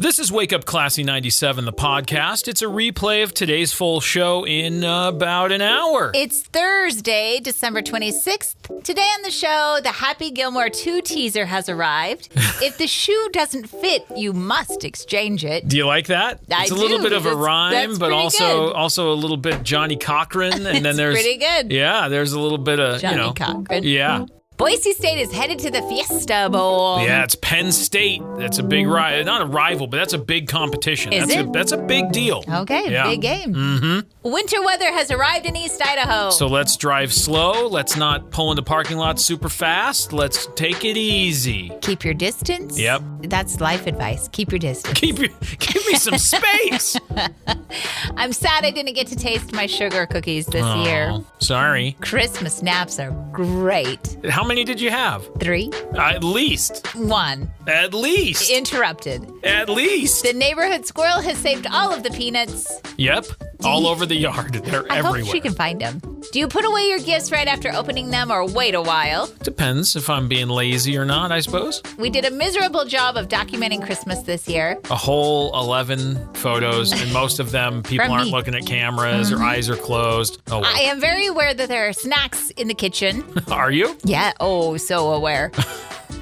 This is Wake Up Classy 97, the podcast. It's a replay of today's full show in about an hour. It's Thursday, December 26th. Today on the show, the Happy Gilmore 2 teaser has arrived. If the shoe doesn't fit, you must exchange it. Do you like that? I It's a do, little bit of a because rhyme, that's but pretty good. also a little bit Johnny Cochran. And then there's pretty good. Yeah, there's a little bit of, Johnny Cochran. Yeah. Boise State is headed to the Fiesta Bowl. Yeah, it's Penn State. That's a big rival. Not a rival, but that's a big competition. Is it? That's a big deal. Okay, Yeah. big game. Mm-hmm. Winter weather has arrived in East Idaho. So let's drive slow. Let's not pull into parking lots super fast. Let's take it easy. Keep your distance. Yep. That's life advice. Keep your distance. Give me some space. I'm sad I didn't get to taste my sugar cookies this year. Oh, sorry. Christmas snaps are great. How many did you have? 3, At least. 1. At least. Interrupted. At least. The neighborhood squirrel has saved all of the peanuts. Yep. All over the yard. They're I everywhere. hope she can find them. Do you put away your gifts right after opening them or wait a while? Depends if I'm being lazy or not, I suppose. We did a miserable job of documenting Christmas this year. A whole 11 photos, and most of them people From aren't me. looking at cameras or eyes are closed. Oh, well. I am very aware that there are snacks in the kitchen. Are you? Yeah, oh, so aware.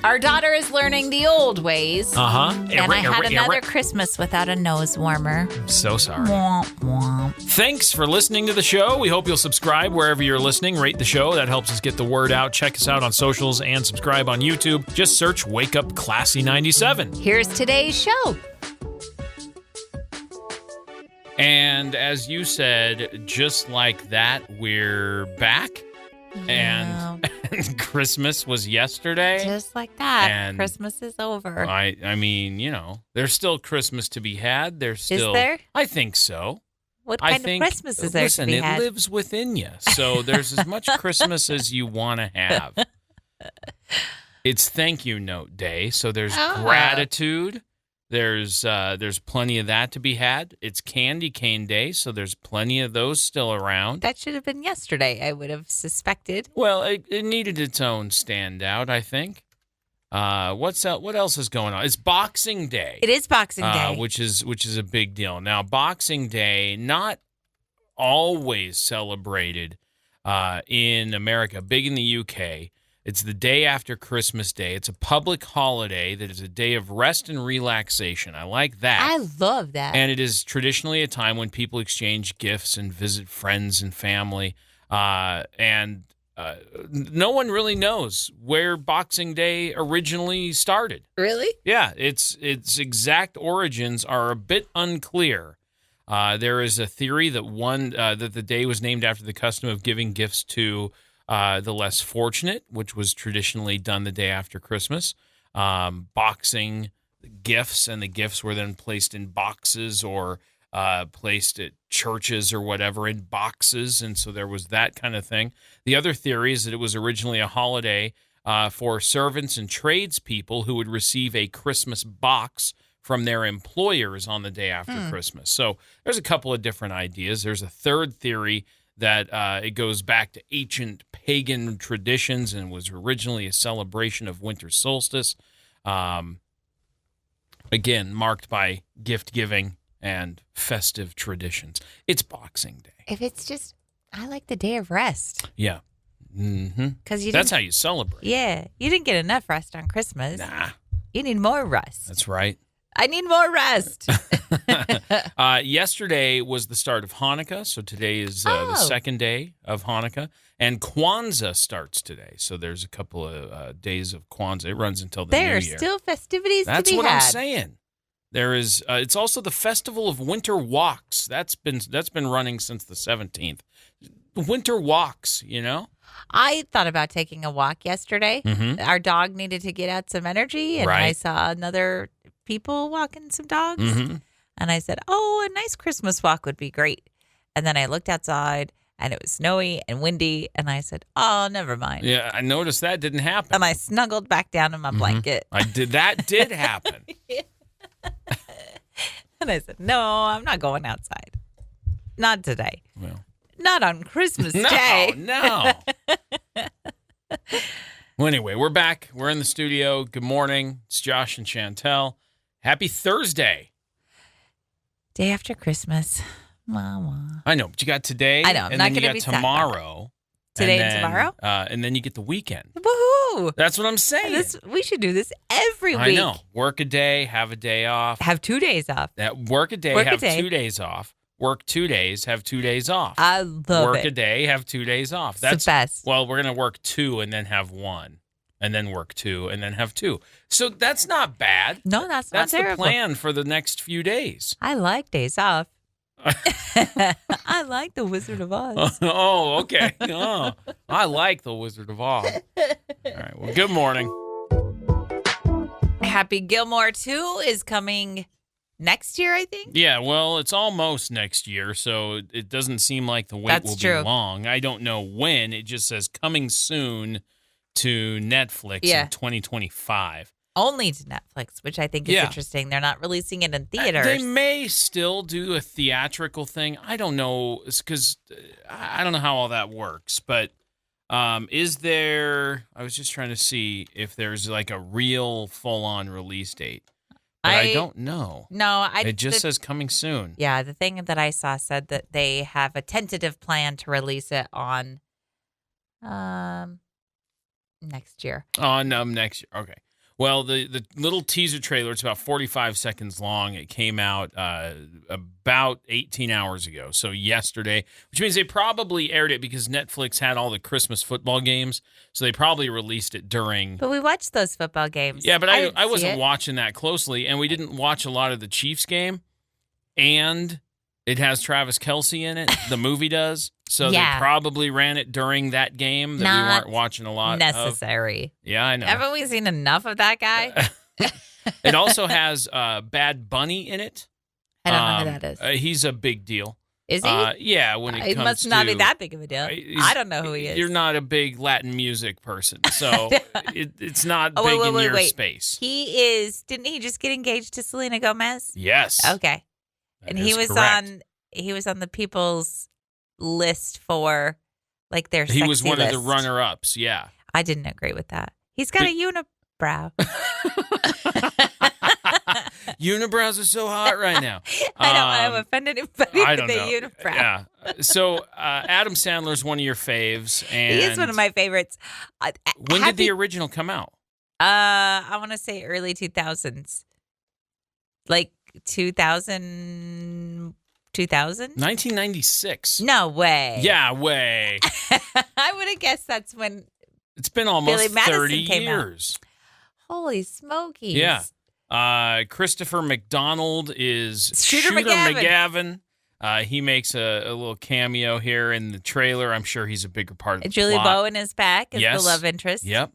Our daughter is learning the old ways. Uh-huh. And I had another Christmas without a nose warmer. So sorry. Womp, womp. Thanks for listening to the show. We hope you'll subscribe wherever you're listening. Rate the show. That helps us get the word out. Check us out on socials and subscribe on YouTube. Just search Wake Up Classy 97. Here's today's show. And as you said, just like that, we're back. And Christmas was yesterday. Just like that. And Christmas is over. I mean, there's still Christmas to be had. There's still. Is there? I think so. What I kind think, of Christmas is there listen, to be it had? lives within you. So there's as much Christmas as you want to have. It's thank you note day, so there's gratitude. There's plenty of that to be had. It's candy cane day, so there's plenty of those still around. That should have been yesterday, I would have suspected. Well, it needed its own standout, I think. What else is going on? It's Boxing Day. It is Boxing Day. which is a big deal. Now, Boxing Day, not always celebrated in America, big in the UK. It's the day after Christmas Day. It's a public holiday that is a day of rest and relaxation. I like that. I love that. And it is traditionally a time when people exchange gifts and visit friends and family. And no one really knows where Boxing Day originally started. Really? Yeah, its exact origins are a bit unclear. There is a theory that that the day was named after the custom of giving gifts to the less fortunate, which was traditionally done the day after Christmas. Boxing gifts, and the gifts were then placed in boxes or placed at churches or whatever in boxes, and so there was that kind of thing. The other theory is that it was originally a holiday for servants and tradespeople who would receive a Christmas box from their employers on the day after Christmas. So there's a couple of different ideas. There's a third theory that it goes back to ancient pagan traditions and was originally a celebration of winter solstice. Again, marked by gift-giving and festive traditions. It's Boxing Day. If it's just, I like the day of rest. Yeah. Mm-hmm. That's how you celebrate. Yeah. You didn't get enough rest on Christmas. Nah. You need more rest. That's right. I need more rest. Yesterday was the start of Hanukkah, so today is the second day of Hanukkah, and Kwanzaa starts today. So there's a couple of days of Kwanzaa. It runs until the New Year. There are still festivities That's to be what had. I'm saying. There is. It's also the Festival of Winter Walks. That's been running since the 17th. Winter walks, I thought about taking a walk yesterday. Mm-hmm. Our dog needed to get out some energy, and Right. I saw another people walking some dogs. Mm-hmm. And I said, a nice Christmas walk would be great. And then I looked outside, and it was snowy and windy, and I said, never mind. Yeah, I noticed that didn't happen. And I snuggled back down in my blanket. That did happen. And I said, no, I'm not going outside. Not today. Well, Not on Christmas Day. No. Well, anyway, we're back. We're in the studio. Good morning. It's Josh and Chantel. Happy Thursday. Day after Christmas. Mama. I know, but you got today. I know. I'm and not then you going to got be tomorrow. Today and tomorrow? And then you get the weekend. Woohoo! That's what I'm saying. We should do this every week. I know. Work a day, have a day off. Have 2 days off. Work a day, have 2 days off. Work 2 days, have 2 days off. I love it. Work a day, have 2 days off. That's the best. Well, we're going to work 2 and then have 1. And then work 2 and then have 2. So that's not bad. No, that's not terrible. That's the plan for the next few days. I like days off. I like the Wizard of Oz. Oh, okay. Oh, I like the Wizard of Oz. All right. Well, good morning. Happy Gilmore 2 is coming next year, I think. Yeah, well, it's almost next year, so it doesn't seem like the wait will be long. I don't know when. It just says coming soon to Netflix in 2025. Only to Netflix, which I think is interesting. They're not releasing it in theaters. They may still do a theatrical thing. I don't know, because I don't know how all that works. But is there? I was just trying to see if there's like a real full-on release date. But I don't know. No, it just says coming soon. Yeah, the thing that I saw said that they have a tentative plan to release it on next year. On next year. Okay. Well, the little teaser trailer, it's about 45 seconds long. It came out about 18 hours ago, so yesterday, which means they probably aired it because Netflix had all the Christmas football games, so they probably released it during. But we watched those football games. Yeah, but I wasn't watching that closely, and we didn't watch a lot of the Chiefs game, and it has Travis Kelce in it. The movie does. So they probably ran it during that game that we weren't watching a lot necessary. Yeah, I know. Haven't we seen enough of that guy? It also has Bad Bunny in it. I don't know who that is. He's a big deal. Is he? Yeah, when it comes to... It must not be that big of a deal. I don't know who he is. You're not a big Latin music person, so it's not big in your space. He is... Didn't he just get engaged to Selena Gomez? Yes. Okay. And he was correct. He was on the People's list for like their sexy He was one list. of the runner-ups, yeah. I didn't agree with that. He's got a unibrow. Unibrows are so hot right now. I don't want to offend anybody with a unibrow. Yeah. So Adam Sandler's one of your faves. And he is one of my favorites. When did the original come out? I want to say early 2000s. Like 2000... 1996. No way. Yeah, way. I would have guessed that's when it's been almost Billy Madison 30 came years. Out. Holy smokies. Yeah. Christopher McDonald is Shooter McGavin. He makes a little cameo here in the trailer. I'm sure he's a bigger part of the Julie plot. Bowen is back as the love interest. Yep.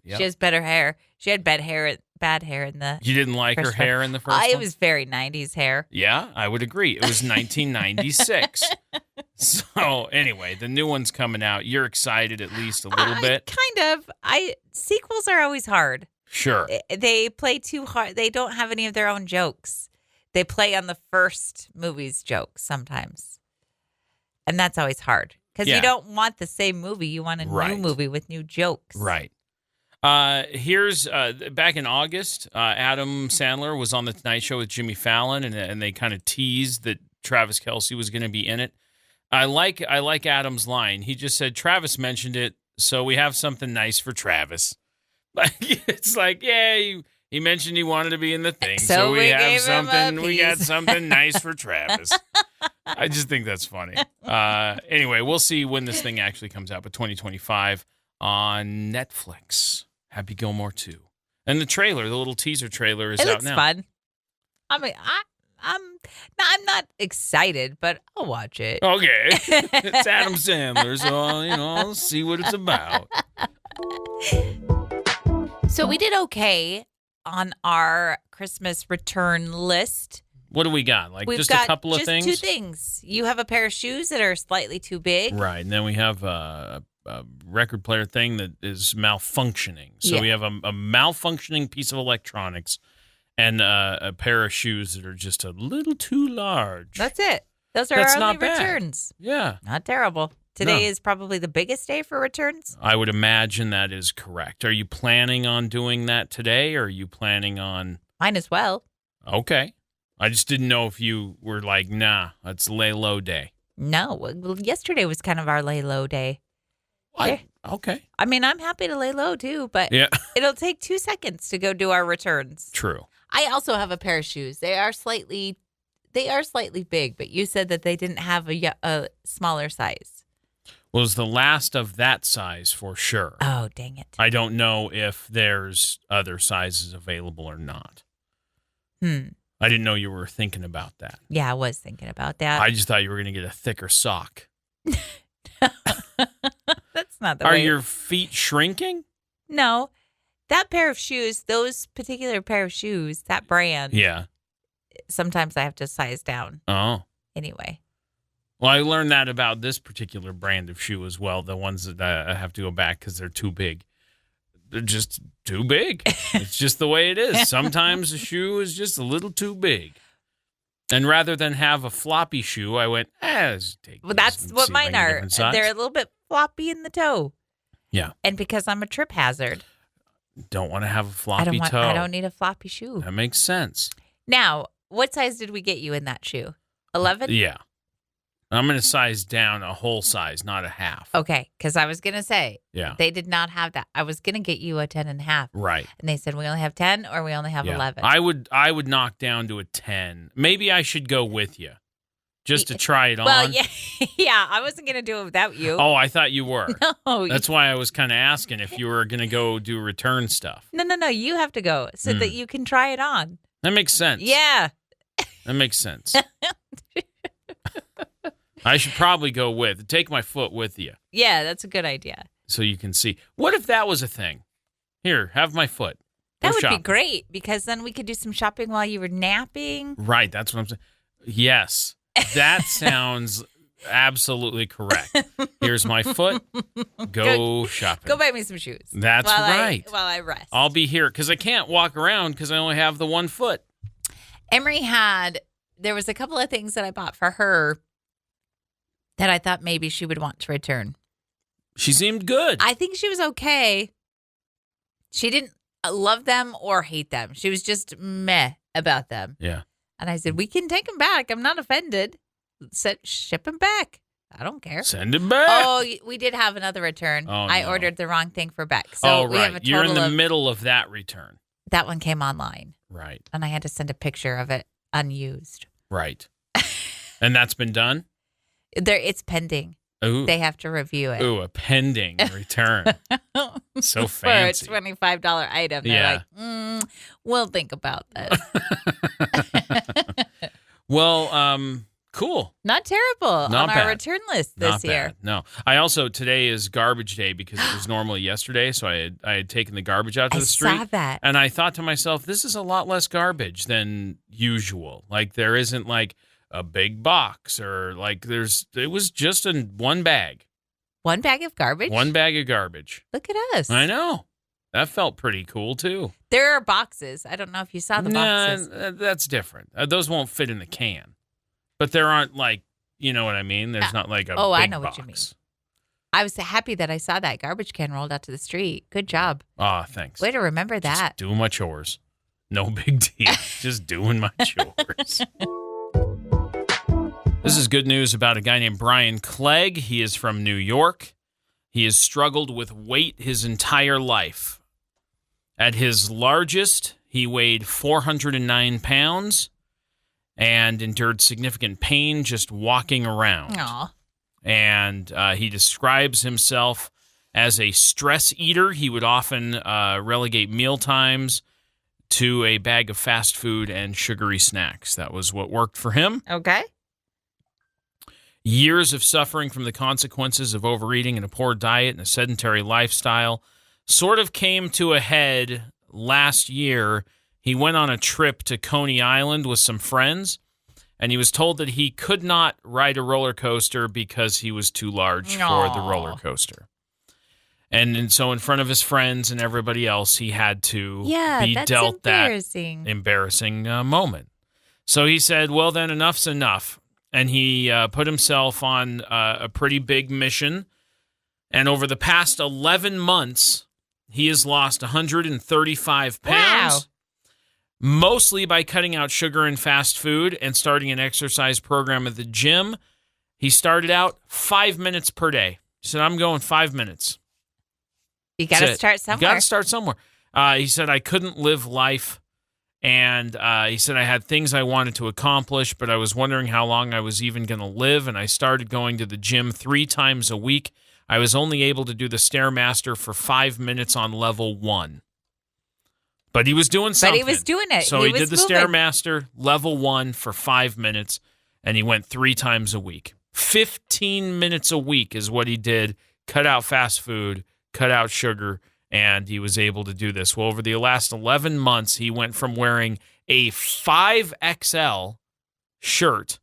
She has better hair. She had bad hair in the... You didn't like her hair in the first one? It was very 90s hair. Yeah, I would agree. It was 1996. So, anyway, the new one's coming out. You're excited at least a little bit? Kind of. Sequels are always hard. Sure. They play too hard. They don't have any of their own jokes. They play on the first movie's jokes sometimes. And that's always hard. Because you don't want the same movie. You want a new movie with new jokes. Right. Here's back in August, Adam Sandler was on the Tonight Show with Jimmy Fallon, and they kind of teased that Travis Kelce was going to be in it. I like Adam's line. He just said, Travis mentioned it, so we have something nice for Travis. Like it's like, yeah, he mentioned he wanted to be in the thing, so we have something. We got something nice for Travis. I just think that's funny. Anyway, we'll see when this thing actually comes out, but 2025 on Netflix. Happy Gilmore 2. And the trailer, the little teaser trailer is out now. It looks fun. I mean, I'm not excited, but I'll watch it. Okay. It's Adam Sandler, so I'll see what it's about. So we did okay on our Christmas return list. What do we got? We've just got a couple of things? Just 2 things. You have a pair of shoes that are slightly too big. Right. And then we have a record player thing that is malfunctioning. So we have a malfunctioning piece of electronics and a pair of shoes that are just a little too large. That's it. Those are our only returns. Yeah. Not terrible. Today is probably the biggest day for returns. I would imagine that is correct. Are you planning on doing that today, or are you planning on... Mine as well. Okay. I just didn't know if you were like, nah, it's lay low day. No. Well, yesterday was kind of our lay low day. Okay. I mean, I'm happy to lay low too, but it'll take 2 seconds to go do our returns. True. I also have a pair of shoes. They are slightly big, but you said that they didn't have a smaller size. Was the last of that size for sure. Oh, dang it. I don't know if there's other sizes available or not. I didn't know you were thinking about that. Yeah, I was thinking about that. I just thought you were going to get a thicker sock. That's not the way. Are your feet shrinking? No. That pair of shoes, those particular pair of shoes, that brand. Yeah. Sometimes I have to size down. Oh. Anyway. Well, I learned that about this particular brand of shoe as well. The ones that I have to go back because they're too big. They're just too big. It's just the way it is. Sometimes a shoe is just a little too big. And rather than have a floppy shoe, I went, let's take Well, that's what mine are. They're a little bit floppy in the toe. Yeah. And because I'm a trip hazard. Don't want to have a floppy toe. I don't need a floppy shoe. That makes sense. Now, what size did we get you in that shoe? 11? Yeah. I'm going to size down a whole size, not a half. Okay, because I was going to say, yeah, they did not have that. I was going to get you a 10.5. Right. And they said, we only have 10 or we only have 11. I would knock down to a 10. Maybe I should go with you just to try it on. Well, yeah, I wasn't going to do it without you. Oh, I thought you were. No. That's why I was kind of asking if you were going to go do return stuff. No, you have to go so that you can try it on. That makes sense. Yeah. That makes sense. I should probably go take my foot with you. Yeah, that's a good idea. So you can see. What if that was a thing? Here, have my foot. That would be great because then we could do some shopping while you were napping. Right, that's what I'm saying. Yes, that sounds absolutely correct. Here's my foot. Go shopping. Go buy me some shoes. That's right. While I rest. I'll be here because I can't walk around because I only have the one foot. Emery there was a couple of things that I bought for her that I thought maybe she would want to return. She seemed good. I think she was okay. She didn't love them or hate them. She was just meh about them. Yeah. And I said, we can take them back. I'm not offended. Ship them back. I don't care. Send them back. Oh, we did have another return. Oh, I ordered the wrong thing for Beck. So we have a total You're in the middle of that return. That one came online. Right. And I had to send a picture of it unused. Right. And that's been done? It's pending. Ooh. They have to review it. Ooh, a pending return. So fancy. For a $25 item. They're like, we'll think about that. Well, cool. Not terrible Not on bad. our return list this year. Bad. No. Today is garbage day because it was normally yesterday, so I had taken the garbage out to the street. I saw that. And I thought to myself, this is a lot less garbage than usual. Like there isn't like a big box or like it was just in one bag. One bag of garbage? One bag of garbage. Look at us. I know. That felt pretty cool too. There are boxes. I don't know if you saw the boxes. That's different. Those won't fit in the can. But there aren't like, you know what I mean? There's not like a big I know box. What you mean. I was happy that I saw that garbage can rolled out to the street. Good job. Thanks. Way to remember that. Just doing my chores. No big deal. Just doing my chores. This is good news about a guy named Brian Clegg. He is from New York. He has struggled with weight his entire life. At his largest, he weighed 409 pounds and endured significant pain just walking around. Aww. And he describes himself as a stress eater. He would often relegate meal times to a bag of fast food and sugary snacks. That was what worked for him. Okay. Years of suffering from the consequences of overeating and a poor diet and a sedentary lifestyle sort of came to a head last year. He went on a trip to Coney Island with some friends, and he was told that he could not ride a roller coaster because he was too large for the roller coaster. And so in front of his friends and everybody else, he had to be dealt that embarrassing moment. So he said, well, then enough's enough. And he put himself on a pretty big mission. And over the past 11 months, he has lost 135 pounds. mostly by cutting out sugar and fast food and starting an exercise program at the gym. He started out 5 minutes per day. He said, I'm going 5 minutes. You got to start somewhere. You got to start somewhere. He said, I couldn't live life. And he said, I had things I wanted to accomplish, but I was wondering how long I was even going to live. And I started going to the gym 3 times a week. I was only able to do the Stairmaster for 5 minutes on level 1. But he was doing something. But he was doing it. So he did the Stairmaster level 1 for 5 minutes, and he went 3 times a week. 15 minutes a week is what he did. Cut out fast food, cut out sugar, and he was able to do this. Well, over the last 11 months, he went from wearing a 5XL shirt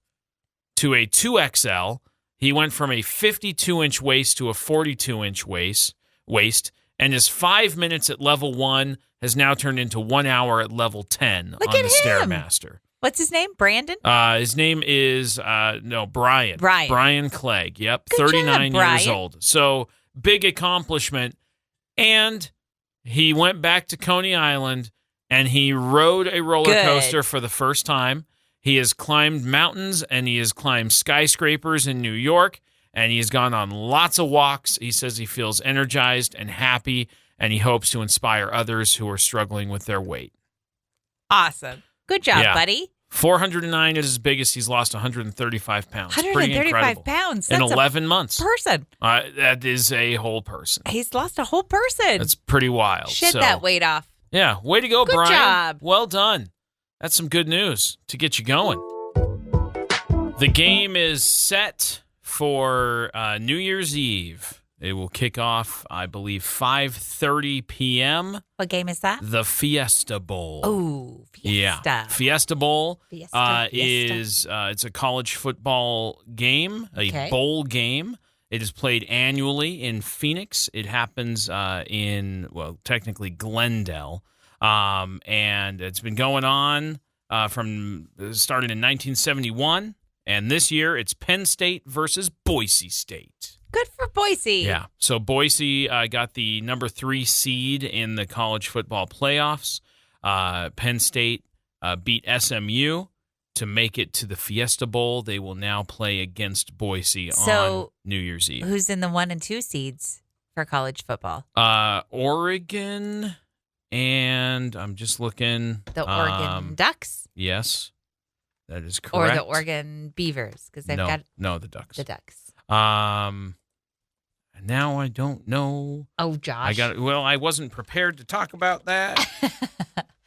to a 2XL. He went from a 52-inch waist to a 42-inch waist, and his 5 minutes at level 1 has now turned into 1 hour at level 10 on the Stairmaster. What's his name? Brandon? His name is Brian. Brian Clegg. Yep, Good 39 job, years old. So big accomplishment. And he went back to Coney Island and he rode a roller coaster for the first time. He has climbed mountains and he has climbed skyscrapers in New York, and he has gone on lots of walks. He says he feels energized and happy, and he hopes to inspire others who are struggling with their weight. Awesome. Good job, buddy. 409 is his biggest. He's lost 135 pounds. 135 pounds. That's in 11 months. Person. That is a whole person. He's lost a whole person. That's pretty wild. Shed that weight off. Yeah. Way to go, Brian. Good job. Well done. That's some good news to get you going. The game is set for New Year's Eve. It will kick off, I believe, 5:30 p.m. What game is that? The Fiesta Bowl. Oh, Fiesta. Yeah. Fiesta Bowl Fiesta. is it's a college football game, a bowl game. It is played annually in Phoenix. It happens technically Glendale. And it's been going on started in 1971. And this year it's Penn State versus Boise State. Good for Boise. Yeah. So Boise got the number 3 seed in the college football playoffs. Penn State beat SMU to make it to the Fiesta Bowl. They will now play against Boise on New Year's Eve. Who's in the 1 and 2 seeds for college football? Oregon, and I'm just looking. The Oregon Ducks? Yes, that is correct. Or the Oregon Beavers, because they've got the Ducks. The Ducks. Now I don't know. Oh, Josh. I wasn't prepared to talk about that.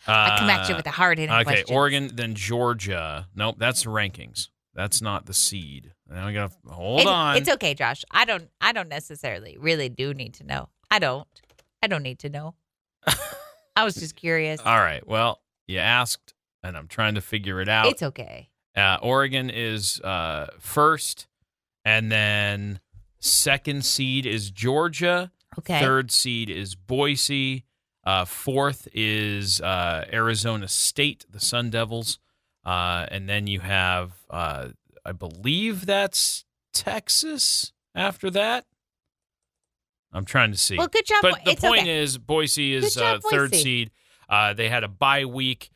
I come at you with the hard-hitting questions. Oregon, then Georgia. Nope, that's the rankings. That's not the seed. Now we got to hold on. It's okay, Josh. I don't necessarily really do need to know. I don't need to know. I was just curious. All right. Well, you asked, and I'm trying to figure it out. It's okay. Oregon is first, and then second seed is Georgia. Okay. Third seed is Boise. Fourth is Arizona State, the Sun Devils. And then you have, I believe that's Texas after that. I'm trying to see. Well, good job. But the point is, Boise is third seed. They had a bye week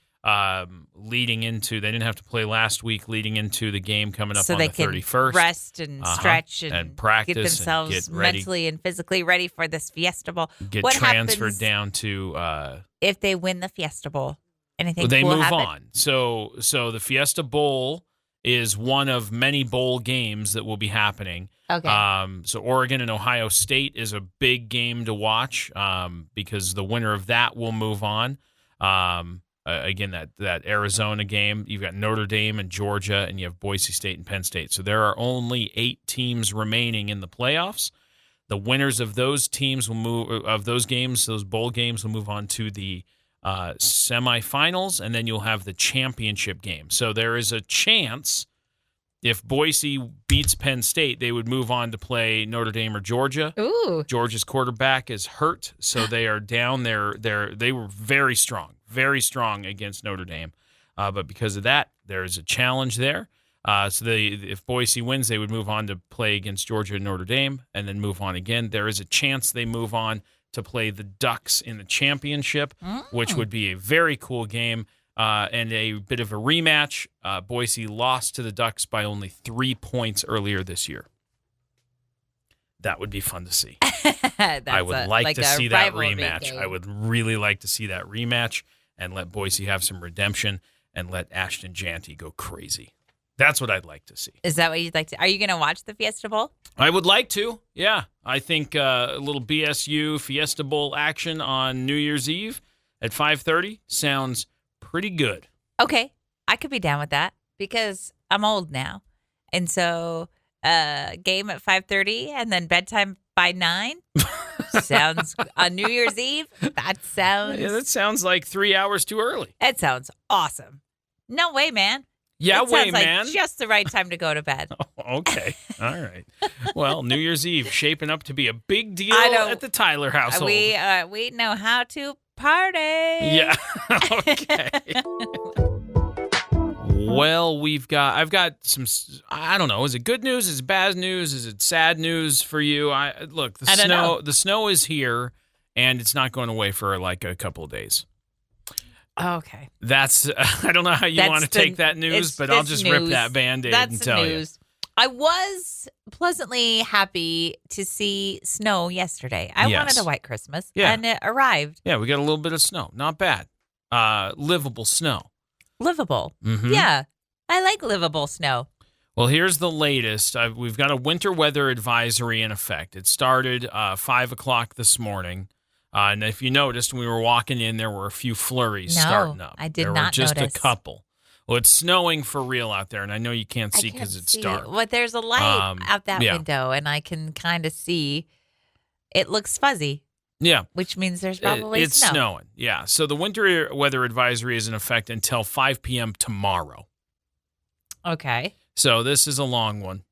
leading into, they didn't have to play last week leading into the game coming up on the 31st. So they can rest and stretch and practice, get themselves and get ready. Mentally and physically ready for this Fiesta Bowl. What transferred down to... if they win the Fiesta Bowl, anything they cool move happen? on. So the Fiesta Bowl is one of many bowl games that will be happening. Okay. So Oregon and Ohio State is a big game to watch because the winner of that will move on. Again, that Arizona game, you've got Notre Dame and Georgia, and you have Boise State and Penn State. So there are only 8 teams remaining in the playoffs. The winners of those teams will move those bowl games will move on to the semifinals, and then you'll have the championship game. So there is a chance if Boise beats Penn State, they would move on to play Notre Dame or Georgia. Ooh. Georgia's quarterback is hurt, so they are down there. They were very strong against Notre Dame. But because of that, there is a challenge there. So if Boise wins, they would move on to play against Georgia and Notre Dame and then move on again. There is a chance they move on to play the Ducks in the championship, which would be a very cool game. and a bit of a rematch. Boise lost to the Ducks by only 3 points earlier this year. That would be fun to see. I would like to see that rematch. Game. I would really like to see that rematch and let Boise have some redemption and let Ashton Janty go crazy. That's what I'd like to see. Is that what you'd like to? Are you going to watch the Fiesta Bowl? I would like to, yeah. I think a little BSU Fiesta Bowl action on New Year's Eve at 5:30 sounds pretty good. Okay. I could be down with that because I'm old now. And so game at 5:30 and then bedtime by 9 sounds on New Year's Eve. That sounds like 3 hours too early. It sounds awesome. No way, man. Yeah, it sounds man. Like just the right time to go to bed. Okay. All right. Well, New Year's Eve shaping up to be a big deal at the Tyler household. We know how to party. Yeah. Okay. Well, I've got some, I don't know. Is it good news? Is it bad news? Is it sad news for you? The snow is here and it's not going away for like a couple of days. Okay. That's, I don't know how you want to take that news, but I'll just rip that Band-Aid and tell you. I was pleasantly happy to see snow yesterday. I wanted a white Christmas, and it arrived. Yeah, we got a little bit of snow. Not bad. Livable snow. Livable. Mm-hmm. Yeah, I like livable snow. Well, here's the latest. We've got a winter weather advisory in effect. It started 5 o'clock this morning. And if you noticed, when we were walking in, there were a few flurries starting up. I did not notice. There were just a couple. Well, it's snowing for real out there, and I know you can't see because it's dark. But there's a light out that window, and I can kind of see. It looks fuzzy. Yeah. Which means there's probably it's snowing. Yeah. So the winter weather advisory is in effect until 5 p.m. tomorrow. Okay. So this is a long one.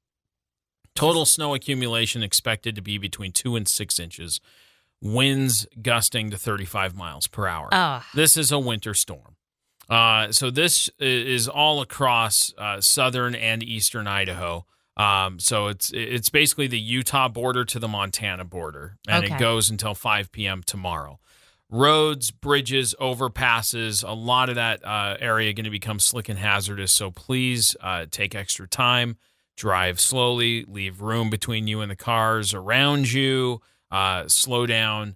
Total snow accumulation expected to be between 2 and 6 inches. Winds gusting to 35 miles per hour. Oh. This is a winter storm. So this is all across southern and eastern Idaho. So it's basically the Utah border to the Montana border, and it goes until 5 p.m. tomorrow. Roads, bridges, overpasses, a lot of that area going to become slick and hazardous. So please take extra time, drive slowly, leave room between you and the cars around you. Slow down.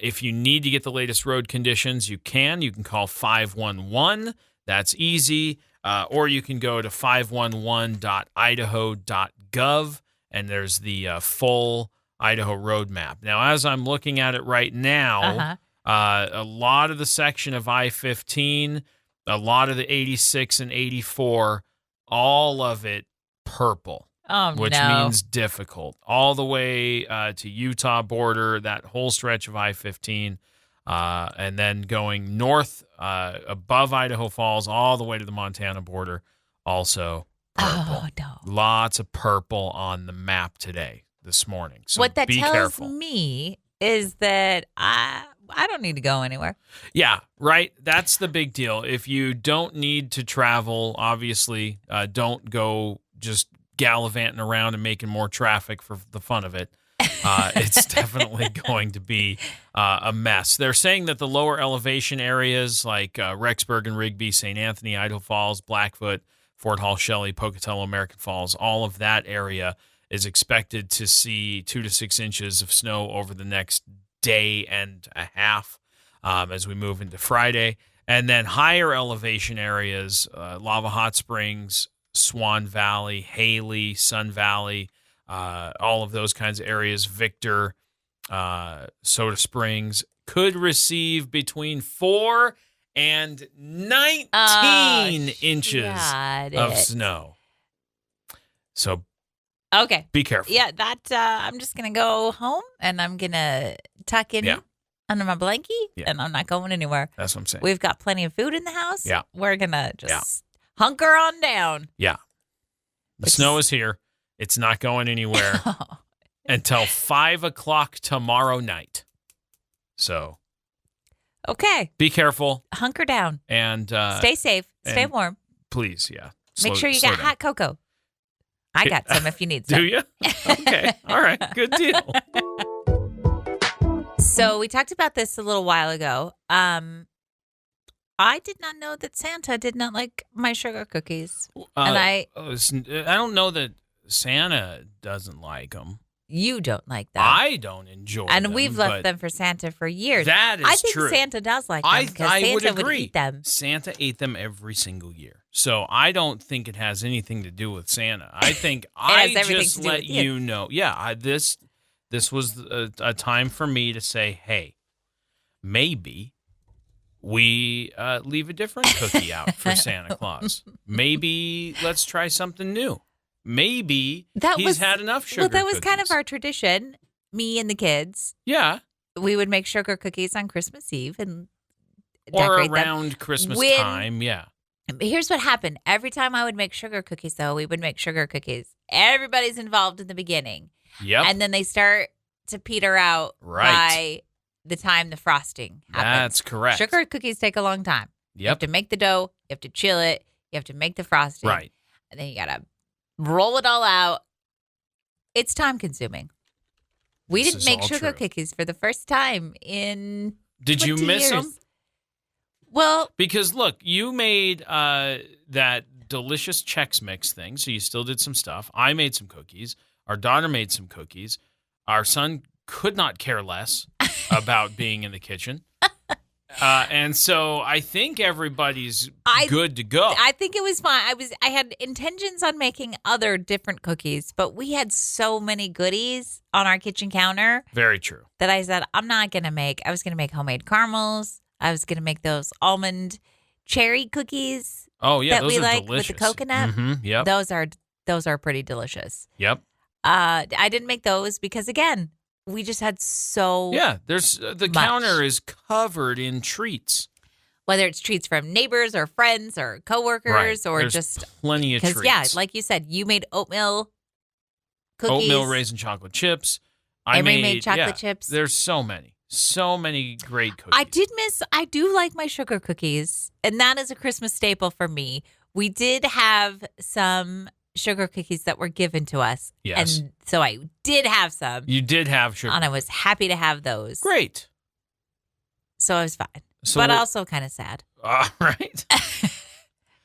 If you need to get the latest road conditions, you can. You can call 511. That's easy. Or you can go to 511.idaho.gov, and there's the full Idaho road map. Now, as I'm looking at it right now, a lot of the section of I-15, a lot of the 86 and 84, all of it purple. Which means difficult. All the way to Utah border, that whole stretch of I-15, and then going north above Idaho Falls all the way to the Montana border, also purple. Oh, no. Lots of purple on the map today, this morning. So what that be tells careful. me is that I don't need to go anywhere. Yeah, right. That's the big deal. If you don't need to travel, obviously, don't go just gallivanting around and making more traffic for the fun of it. It's definitely going to be a mess. They're saying that the lower elevation areas like Rexburg and Rigby, St. Anthony, Idaho Falls, Blackfoot, Fort Hall, Shelley, Pocatello, American Falls, all of that area is expected to see 2 to 6 inches of snow over the next day and a half as we move into Friday. And then higher elevation areas, Lava Hot Springs, Swan Valley, Haley, Sun Valley, all of those kinds of areas, Victor, Soda Springs, could receive between 4 and 19 inches of snow. So be careful. Yeah, I'm just going to go home and I'm going to tuck in under my blankie and I'm not going anywhere. That's what I'm saying. We've got plenty of food in the house. Yeah. We're going to just hunker on down. Yeah. The snow is here. It's not going anywhere until 5 o'clock tomorrow night. So. Okay. Be careful. Hunker down. And stay safe. Stay warm. Please, Make sure you got hot cocoa. I got some if you need some. Do you? Okay. All right. Good deal. So we talked about this a little while ago. I did not know that Santa did not like my sugar cookies. I don't know that Santa doesn't like them. You don't like them. I don't enjoy them. And we've left them for Santa for years. That is true. I think Santa does like them because Santa would agree. eat them. Santa ate them every single year. So I don't think it has anything to do with Santa. I think I just let you know. Yeah, this was a time for me to say, hey, maybe we leave a different cookie out for Santa Claus. Maybe let's try something new. Maybe he's had enough sugar cookies. Well, that was kind of our tradition, me and the kids. Yeah. We would make sugar cookies on Christmas Eve and decorate them. Or around Christmas time, yeah. Here's what happened. Every time I would make sugar cookies, though, we would make sugar cookies. Everybody's involved in the beginning. Yep. And then they start to peter out by the time the frosting happens. That's correct. Sugar cookies take a long time. Yep. You have to make the dough. You have to chill it. You have to make the frosting. Right. And then you got to roll it all out. It's time consuming. We didn't make sugar cookies for the first time in Did you miss them? Well, because look, you made that delicious Chex Mix thing, so you still did some stuff. I made some cookies. Our daughter made some cookies. Our son could not care less about being in the kitchen. And so I think everybody's good to go. I think it was fine. I had intentions on making other different cookies, but we had so many goodies on our kitchen counter. Very true. That I said, I was going to make homemade caramels. I was going to make those almond cherry cookies. Oh, yeah, that those we are like delicious. with the coconut. Mm-hmm, yep. Those are pretty delicious. Yep. I didn't make those because, again, we just had so there's the much. Counter is covered in treats. Whether it's treats from neighbors or friends or coworkers or there's just plenty of treats. Because, yeah, like you said, you made oatmeal cookies. Oatmeal raisin chocolate chips. Emery made chocolate chips. There's so many great cookies. I do like my sugar cookies, and that is a Christmas staple for me. We did have some sugar cookies that were given to us. Yes. And so I did have some. You did have sugar. And I was happy to have those. Great. So I was fine. But also kind of sad. Right.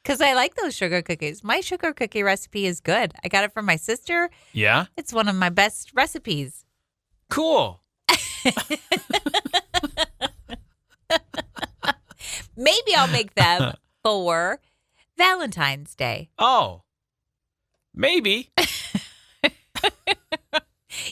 Because I like those sugar cookies. My sugar cookie recipe is good. I got it from my sister. Yeah? It's one of my best recipes. Cool. Maybe I'll make them for Valentine's Day. Oh. Maybe.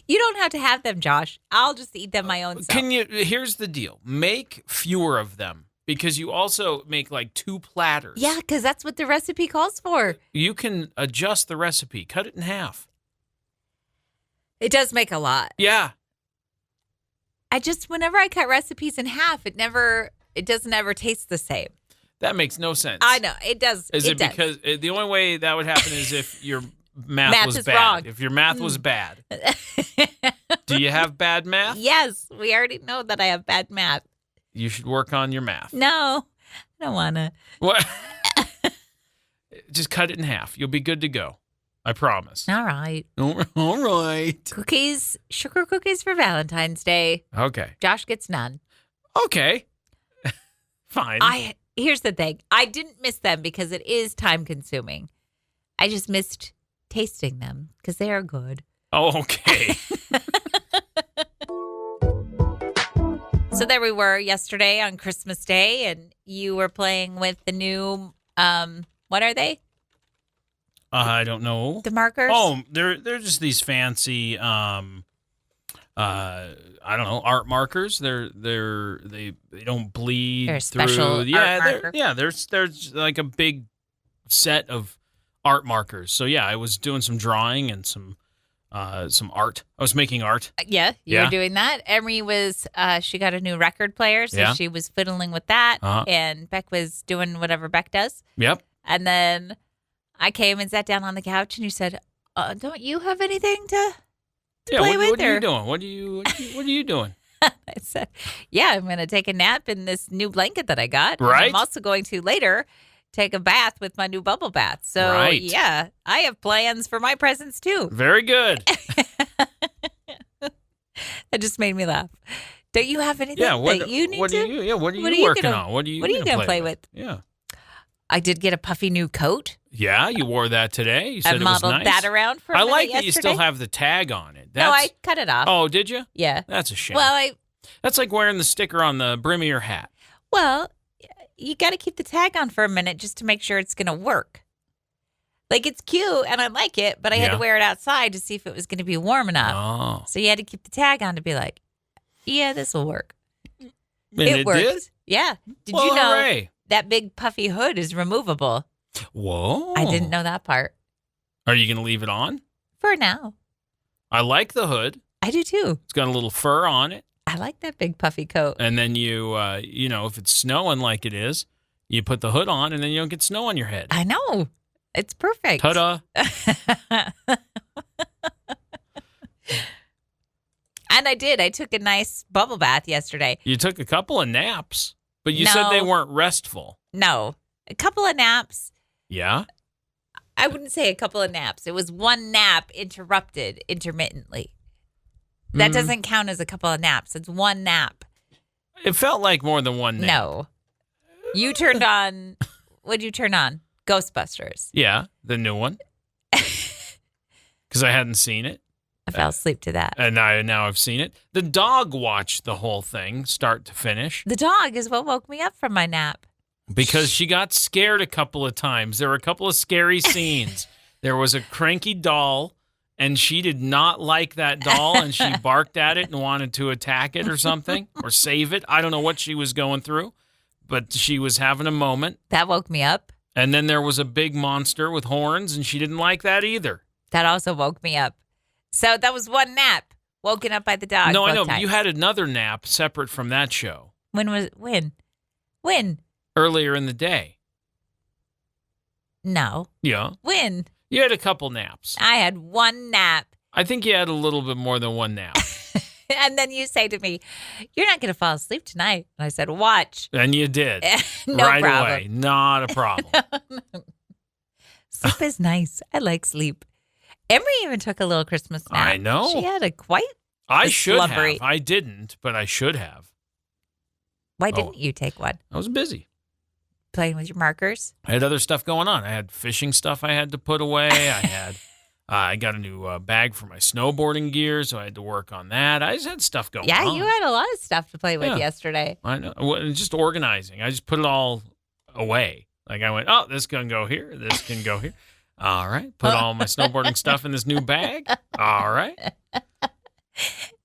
You don't have to have them, Josh. I'll just eat them my own self. Here's the deal. Make fewer of them because you also make like 2 platters. Yeah, because that's what the recipe calls for. You can adjust the recipe. Cut it in half. It does make a lot. Yeah. Whenever I cut recipes in half, it doesn't ever taste the same. That makes no sense. I know. It does. Is it because the only way that would happen is if your math was bad. Wrong. If your math was bad. Do you have bad math? Yes. We already know that I have bad math. You should work on your math. No. I don't want to. What? Just cut it in half. You'll be good to go. I promise. All right. All right. Cookies, sugar cookies for Valentine's Day. Okay. Josh gets none. Okay. Fine. Here's the thing. I didn't miss them because it is time consuming. I just missed tasting them because they are good. Oh, okay. So there we were yesterday on Christmas Day, and you were playing with the new, what are they? I don't know. The markers? Oh, they're just these fancy, I don't know, art markers. They don't bleed they're through. Special art marker. There's like a big set of art markers. So yeah, I was doing some drawing and some art. I was making art. Yeah, you were doing that. Emery was, she got a new record player, so she was fiddling with that. And Beck was doing whatever Beck does. Yep. And then I came and sat down on the couch, and you said, don't you have anything to play with? What are you doing? What are you doing? I said, yeah, I'm going to take a nap in this new blanket that I got. Right. And I'm also going to later take a bath with my new bubble bath. So, yeah, I have plans for my presents, too. Very good. That just made me laugh. Don't you have anything that you need what to? Are you, what are you working on? What are you going to play with? Yeah. I did get a puffy new coat. Yeah, you wore that today. You said I it was nice. modeled that around for a minute like that yesterday. you still have the tag on it. No, I cut it off. Oh, did you? Yeah. That's a shame. Well, that's like wearing the sticker on the brim of your hat. Well, you got to keep the tag on for a minute just to make sure it's going to work. Like, it's cute and I like it, but I had to wear it outside to see if it was going to be warm enough. Oh. So you had to keep the tag on to be like, yeah, this will work. And it worked. Did? Yeah. Did you know hooray. that big puffy hood is removable? Whoa. I didn't know that part. Are you going to leave it on? For now. I like the hood. I do too. It's got a little fur on it. I like that big puffy coat. And then you if it's snowing like it is, you put the hood on and then you don't get snow on your head. I know. It's perfect. Ta-da. And I did. I took a nice bubble bath yesterday. You took a couple of naps, but you said they weren't restful. No. A couple of naps. Yeah? I wouldn't say a couple of naps. It was one nap interrupted intermittently. That doesn't count as a couple of naps. It's one nap. It felt like more than one nap. No. You turned on, what'd you turn on? Ghostbusters. Yeah, the new one. Because I hadn't seen it. I fell asleep to that. And now I've seen it. The dog watched the whole thing, start to finish. The dog is what woke me up from my nap. Because she got scared a couple of times. There were a couple of scary scenes. There was a cranky doll, and she did not like that doll, and she barked at it and wanted to attack it or something, or save it. I don't know what she was going through, but she was having a moment. That woke me up. And then there was a big monster with horns, and she didn't like that either. That also woke me up. So that was one nap, woken up by the dog. No, I know, times. but you had another nap separate from that show. When? Earlier in the day. No. Yeah. When? You had a couple naps. I had one nap. I think you had a little bit more than one nap. And then you say to me, you're not going to fall asleep tonight. And I said, watch. And you did. No right problem. away. Not a problem. Sleep is nice. I like sleep. Emery even took a little Christmas nap. I know. She had I should slumbery. have. I didn't, but I should have. Why didn't you take one? I was busy. Playing with your markers? I had other stuff going on. I had fishing stuff I had to put away. I got a new bag for my snowboarding gear, so I had to work on that. I just had stuff going on. Yeah, you had a lot of stuff to play with yesterday. I know. Well, just organizing. I just put it all away. Like I went, oh, this can go here. This can go here. All right. Put all my snowboarding stuff in this new bag. All right.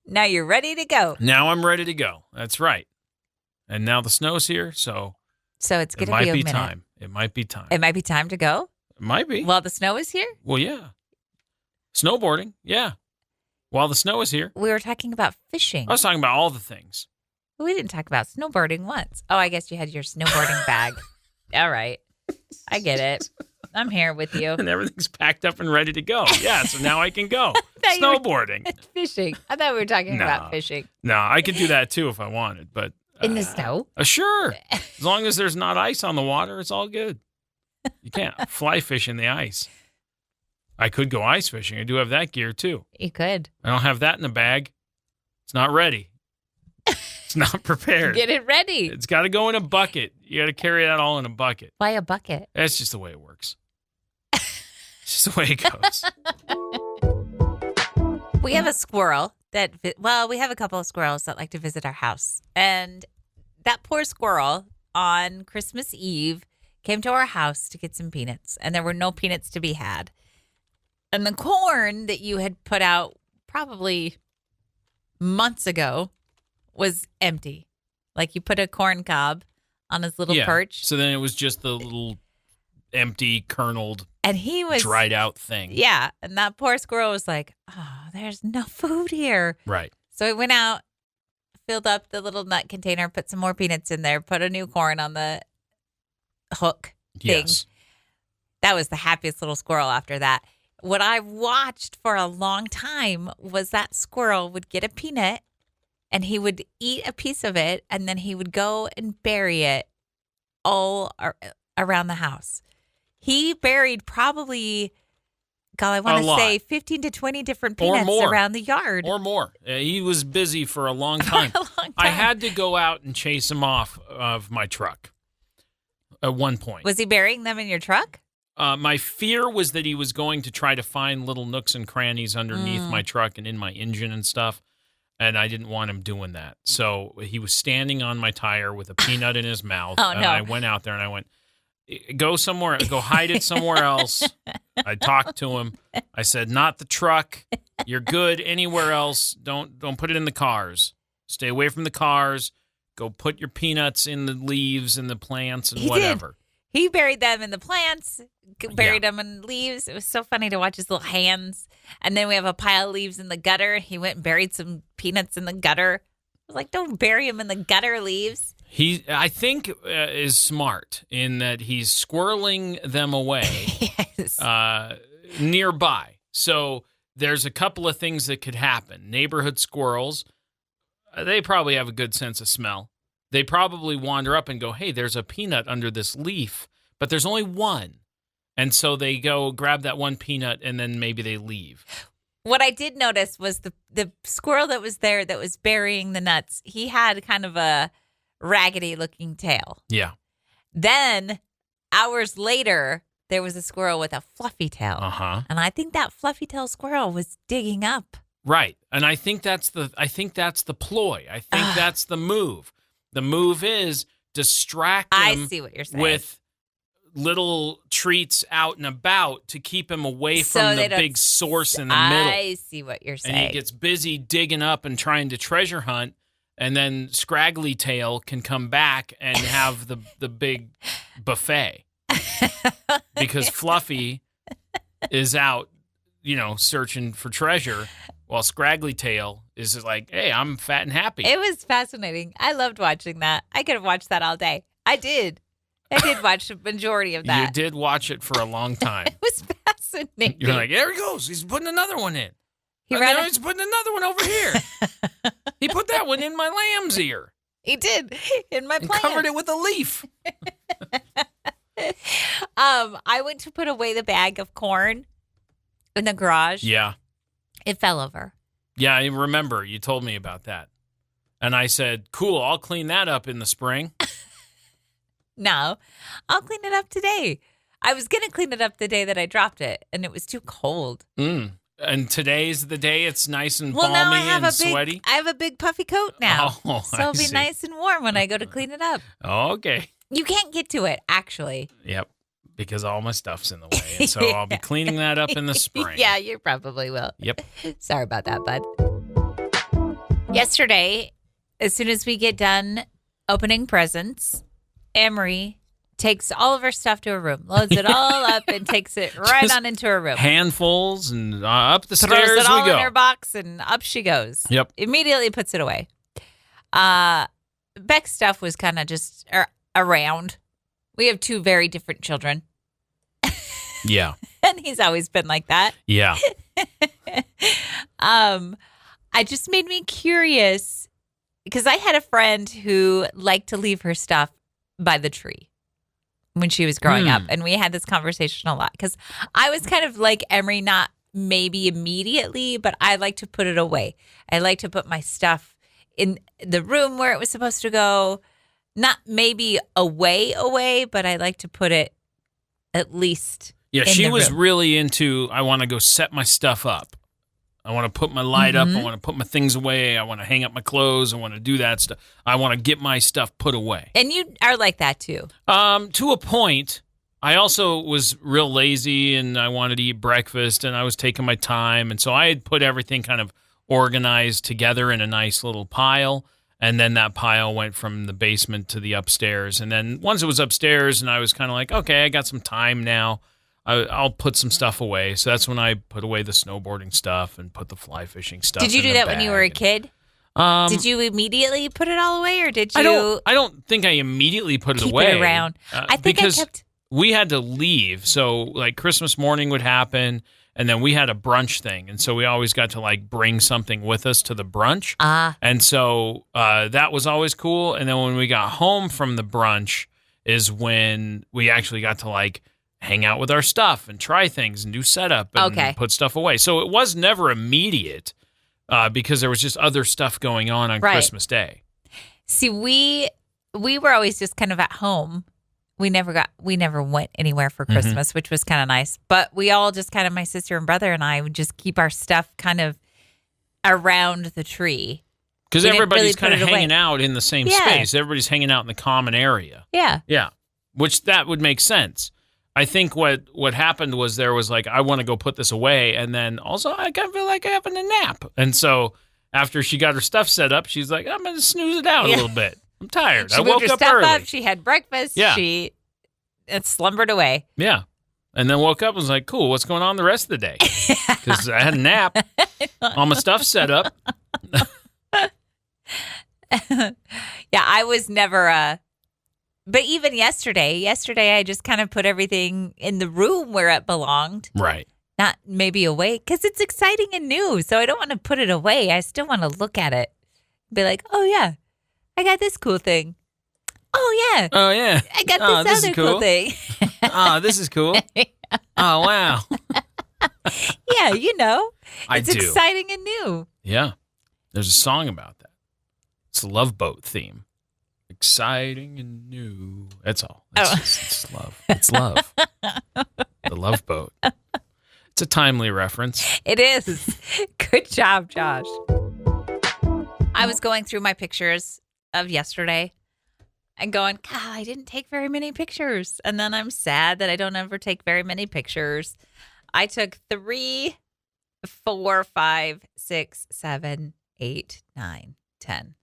Now you're ready to go. Now I'm ready to go. That's right. And now the snow's here, so it's going to be a minute. Time. It might be time. It might be time to go? It might be. While the snow is here? Well, yeah. Snowboarding, yeah. While the snow is here. We were talking about fishing. I was talking about all the things. We didn't talk about snowboarding once. Oh, I guess you had your snowboarding bag. All right. I get it. I'm here with you. And everything's packed up and ready to go. Yeah, so now I can go. Snowboarding. Fishing. I thought we were talking about fishing. No, I could do that too if I wanted, but in the snow? Sure. As long as there's not ice on the water, it's all good. You can't fly fish in the ice. I could go ice fishing. I do have that gear too. You could. I don't have that in the bag. It's not ready. It's not prepared. Get it ready. It's got to go in a bucket. You got to carry that all in a bucket. Why a bucket? That's just the way it works. It's just the way it goes. We have a squirrel we have a couple of squirrels that like to visit our house. And that poor squirrel on Christmas Eve came to our house to get some peanuts. And there were no peanuts to be had. And the corn that you had put out probably months ago was empty. Like you put a corn cob on his little perch. So then it was just the little empty, kerneled, and he was dried out thing. Yeah. And that poor squirrel was like, oh, there's no food here. Right. So he went out, filled up the little nut container, put some more peanuts in there, put a new corn on the hook thing. Yes. That was the happiest little squirrel after that. What I watched for a long time was that squirrel would get a peanut and he would eat a piece of it and then he would go and bury it all around the house. He buried probably God, I want to say 15 to 20 different peanuts around the yard. Or more. He was busy for a long time. I had to go out and chase him off of my truck at one point. Was he burying them in your truck? My fear was that he was going to try to find little nooks and crannies underneath my truck and in my engine and stuff, and I didn't want him doing that. So he was standing on my tire with a peanut in his mouth, and I went out there and I went, go somewhere, go hide it somewhere else. I talked to him. I said, not the truck. You're good anywhere else. Don't put it in the cars. Stay away from the cars. Go put your peanuts in the leaves and the plants and whatever. He buried them in the plants, buried them in leaves. It was so funny to watch his little hands. And then we have a pile of leaves in the gutter. He went and buried some peanuts in the gutter. I was like, don't bury them in the gutter leaves. He, I think, is smart in that he's squirreling them away nearby. So there's a couple of things that could happen. Neighborhood squirrels, they probably have a good sense of smell. They probably wander up and go, hey, there's a peanut under this leaf, but there's only one. And so they go grab that one peanut and then maybe they leave. What I did notice was the squirrel that was there that was burying the nuts, he had kind of a raggedy looking tail. Yeah. Then hours later, there was a squirrel with a fluffy tail. And I think that fluffy tail squirrel was digging up. Right. And I think that's the ploy. I think that's the move. The move is distract him with little treats out and about to keep him away from the big source in the middle. I see what you're saying. And he gets busy digging up and trying to treasure hunt, and then Scraggly Tail can come back and have the big buffet. Because Fluffy is out, searching for treasure, while Scraggly Tail is like, hey, I'm fat and happy. It was fascinating. I loved watching that. I could have watched that all day. I did watch the majority of that. You did watch it for a long time. It was fascinating. You're like, there he goes. He's putting another one in. He's putting another one over here. He put that one in my lamb's ear. He did. In my plant. Covered it with a leaf. I went to put away the bag of corn in the garage. Yeah. It fell over. Yeah, I remember. You told me about that. And I said, cool, I'll clean that up in the spring. No, I'll clean it up today. I was going to clean it up the day that I dropped it, and it was too cold. And today's the day it's nice and balmy and sweaty? I have a big puffy coat now. Oh, so it'll be nice and warm when I go to clean it up. Okay. You can't get to it, actually. Yep. Because all my stuff's in the way. And so I'll be cleaning that up in the spring. Yeah, you probably will. Yep. Sorry about that, bud. Yesterday, as soon as we get done opening presents, Emery takes all of her stuff to her room, loads it all up, and takes it right on into her room. Handfuls and up the stairs we go. Throws it all in her box, and up she goes. Yep. Immediately puts it away. Beck's stuff was kind of just around. We have two very different children. Yeah. And he's always been like that. Yeah. I just made me curious because I had a friend who liked to leave her stuff by the tree when she was growing up. And we had this conversation a lot because I was kind of like Emery, not maybe immediately, but I like to put it away. I like to put my stuff in the room where it was supposed to go. Not maybe away, but I like to put it at least. Yeah, she was really into, I want to go set my stuff up. I want to put my light up. I want to put my things away. I want to hang up my clothes. I want to do that stuff. I want to get my stuff put away. And you are like that too. To a point. I also was real lazy and I wanted to eat breakfast and I was taking my time. And so I had put everything kind of organized together in a nice little pile. And then that pile went from the basement to the upstairs. And then once it was upstairs and I was kind of like, okay, I got some time now. I'll put some stuff away. So that's when I put away the snowboarding stuff and put the fly fishing stuff. Did you do that when you were a kid? Did you immediately put it all away or did you? I don't think I immediately put it away. Keep it around. I think we had to leave. So like Christmas morning would happen. And then we had a brunch thing. And so we always got to like bring something with us to the brunch. And so that was always cool. And then when we got home from the brunch is when we actually got to like hang out with our stuff and try things and do setup and put stuff away. So it was never immediate because there was just other stuff going on Christmas Day. See, we were always just kind of at home. We never went anywhere for Christmas, which was kind of nice. But we all just kind of, my sister and brother and I would just keep our stuff kind of around the tree. Because everybody's kind of hanging out in the same space. Everybody's hanging out in the common area. Yeah. Yeah. Which that would make sense. I think what happened was there was like, I want to go put this away. And then also I kind of feel like having a nap. And so after she got her stuff set up, she's like, I'm going to snooze it out a little bit. I'm tired. I woke up early. Up, she had breakfast. Yeah. She slumbered away. Yeah. And then woke up and was like, cool, what's going on the rest of the day? Because I had a nap. All my stuff set up. Yeah, I was never but even yesterday I just kind of put everything in the room where it belonged. Right. Not maybe away, because it's exciting and new. So I don't want to put it away. I still want to look at it. Be like, oh, yeah, I got this cool thing. Oh, yeah. Oh, yeah. I got this other cool thing. Oh, this is cool. Oh, wow. Yeah, it's do. Exciting and new. Yeah. There's a song about that. It's a Love Boat theme. Exciting and new. That's all. It's love. It's love. The Love Boat. It's a timely reference. It is. Good job, Josh. I was going through my pictures of yesterday and going, God, I didn't take very many pictures. And then I'm sad that I don't ever take very many pictures. I took 3, 4, 5, 6, 7, 8, 9, 10.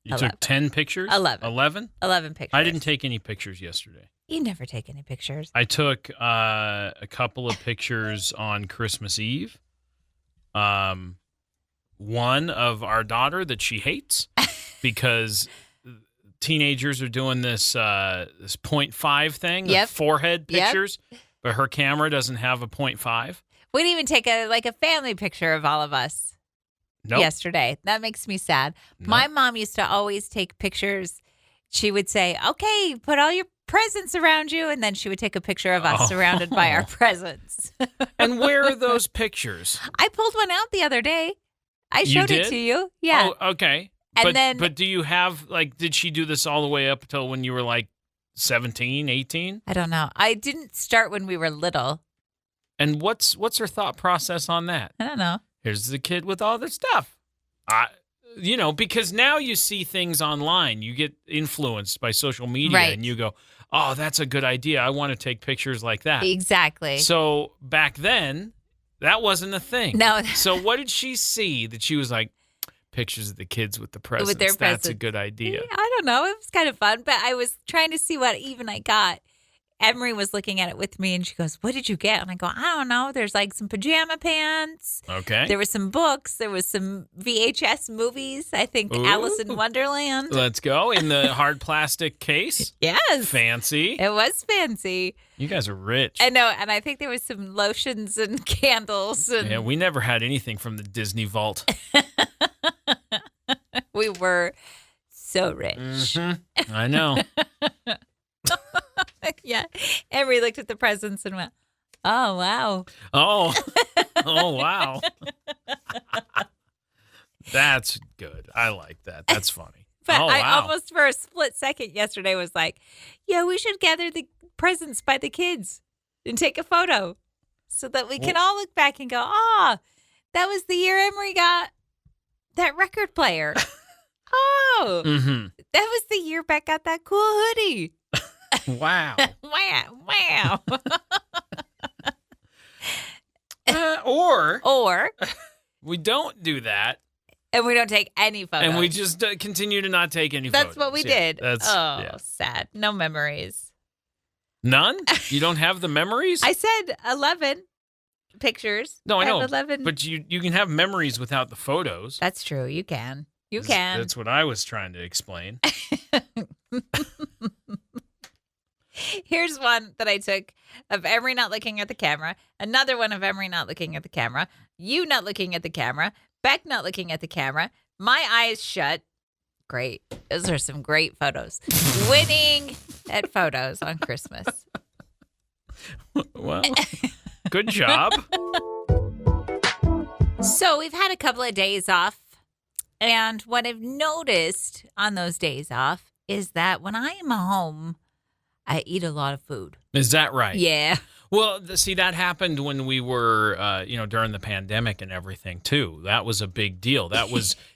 You 11. took 10 pictures? 11. 11? 11 pictures. I didn't take any pictures yesterday. You never take any pictures. I took a couple of pictures on Christmas Eve. One of our daughter that she hates because teenagers are doing this 0.5 thing, of forehead pictures, but her camera doesn't have a 0.5. We didn't even take a family picture of all of us. Nope. Yesterday. That makes me sad. Nope. My mom used to always take pictures. She would say, okay, put all your presents around you. And then she would take a picture of us surrounded by our presents. And where are those pictures? I pulled one out the other day. I showed it to you. Yeah. Oh, okay. But do you have, did she do this all the way up until when you were 17, 18? I don't know. I didn't start when we were little. And what's her thought process on that? I don't know. Here's the kid with all their stuff. Because now you see things online. You get influenced by social media and you go, oh, that's a good idea. I want to take pictures like that. Exactly. So back then, that wasn't a thing. No. So what did she see that she was like, pictures of the kids with the presents? With their That's presents. a good idea. I don't know. It was kind of fun, but I was trying to see what even I got. Emery was looking at it with me, and she goes, what did you get? And I go, I don't know. There's some pajama pants. Okay. There were some books. There was some VHS movies. I think Ooh. Alice in Wonderland. Let's go. In the hard plastic case. Yes. Fancy. It was fancy. You guys are rich. I know. And I think there was some lotions and candles. And yeah, we never had anything from the Disney vault. We were so rich. Mm-hmm. I know. Yeah. Emery looked at the presents and went, oh, wow. Oh wow. That's good. I like that. That's funny. But wow. I almost for a split second yesterday was like, yeah, we should gather the presents by the kids and take a photo so that we can all look back and go, that was the year Emery got that record player. Mm-hmm. That was the year Beck got that cool hoodie. Wow. Wow. Or we don't do that. And we don't take any photos. And we just continue to not take any photos. That's what we did. That's sad. No memories. None? You don't have the memories? I said 11 pictures. No, I know. 11. But you can have memories without the photos. That's true. You can. You can. That's what I was trying to explain. Here's one that I took of Emery not looking at the camera. Another one of Emery not looking at the camera. You not looking at the camera. Beck not looking at the camera. My eyes shut. Great. Those are some great photos. Winning at photos on Christmas. Well, good job. So we've had a couple of days off. And what I've noticed on those days off is that when I am home, I eat a lot of food. Is that right? Yeah. Well, see, that happened when we were, during the pandemic and everything, too. That was a big deal.